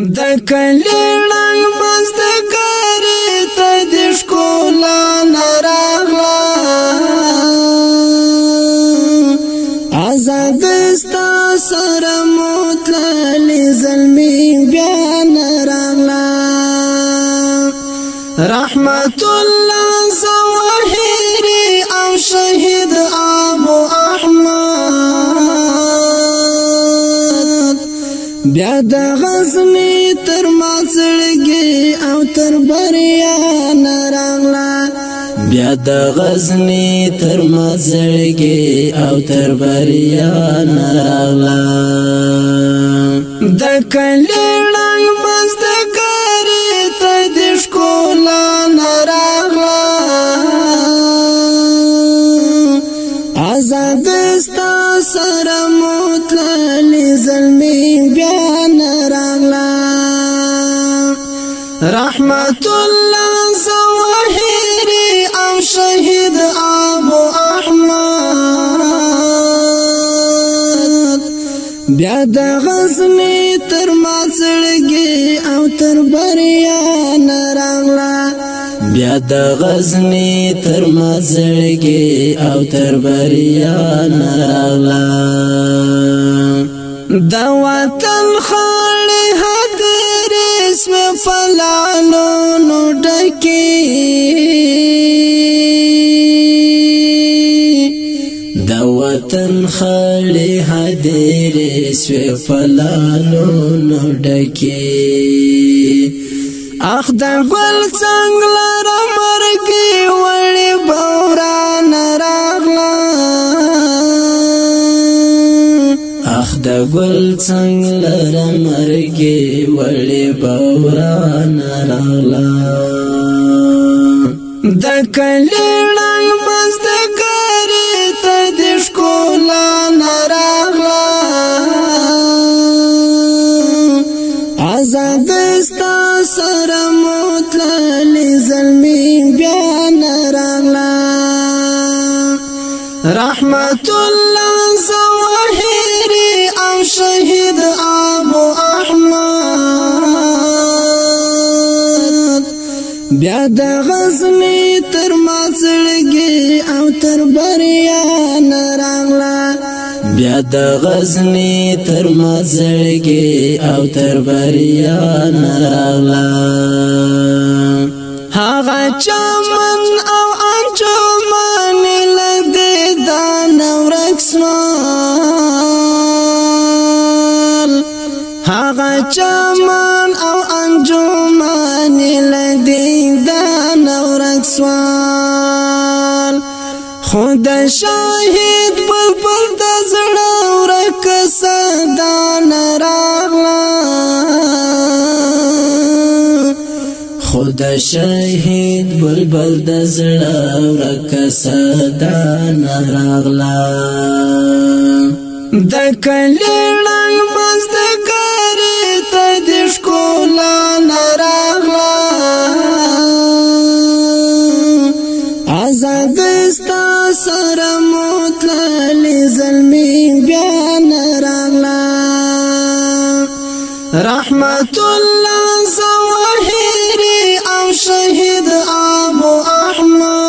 د کلی رنگ مزدګری ته د ښکلا نراغلا آزاد ستا سره متللی زلمی بیا نراغلا رحمت الله زواهری او شهید ابو احمد بیا د غزنی تر مازړګي او تر بریا نراغلا بیا د غزنی تر مازړګي او تر بریا نراغلا د کلی رنگ مزدګری ته د ښکلا نراغلا آزاد ستا سره متللی زلمی بیا نراغلا رحمت الله زواهری او شهید ابو احمد بیا د غزنی تر مازړګي او تر بریا نراغلا بیا د غزنی تر مازړګي او تر بریا نراغلا د وطن خاړې هدر اسم فلانو نو ډکی د وطن خاړې هدر اسم فلانو نو ډکی اخ د ګل څنګه رمرګي وړي بوران راغلا اخ د ګل څنګه رمرګي وړي بوران راغلا د کلی رنگ مزدګری ته د ښکلا نراغلا آزاد ستا سره متللی زلمی بیا نراغلا رحمت الله زواهری او شهید ابو احمد بیا د غزنی تر مازړګي او تر بریا نراغلا بیا د غزنی تر مازړګي او تر بریا نراغلا هغه چمن او انجمن لدې دا نورکسوال هغه چمن او انجمن لدې دا نورکسوال خود شاهد بلبل د زړه ورک صدا نراغلا خود شاهد بلبل د زړه ورک صدا نراغلا د کلی رنگ مزدګری ته د ښکلا نراغلا آزاد ستا سره متللی زلمی بیا نراغلا رحمت الله زواهری او شهید ابو احمد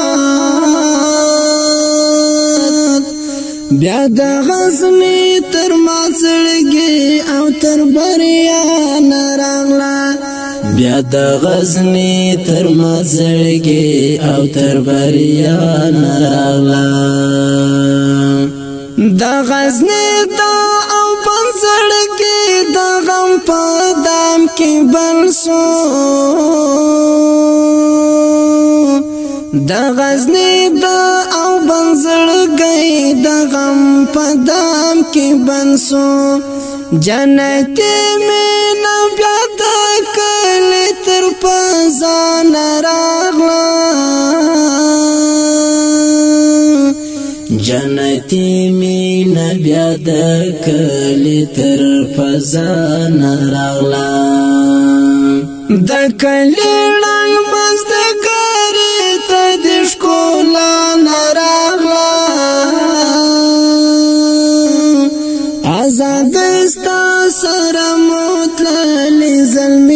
بیا د غزنی تر مازړګي او تر بریا نراغلا بیا د غزنی تر مازړګي او تر بریا نراغلا د غزنی دا او بنزړګي د غم په دام کې بنسو د غزنی دا او بنزړګي د غم په دام کې بنسو جنت مینا بیا د کلی تر پزان راغلا جنتی مینا بیا د کلی تر پزان راغلا د کلی رنگ مزدګری ته د ښکلا نراغلا آزاد ستا سره متللی زلمی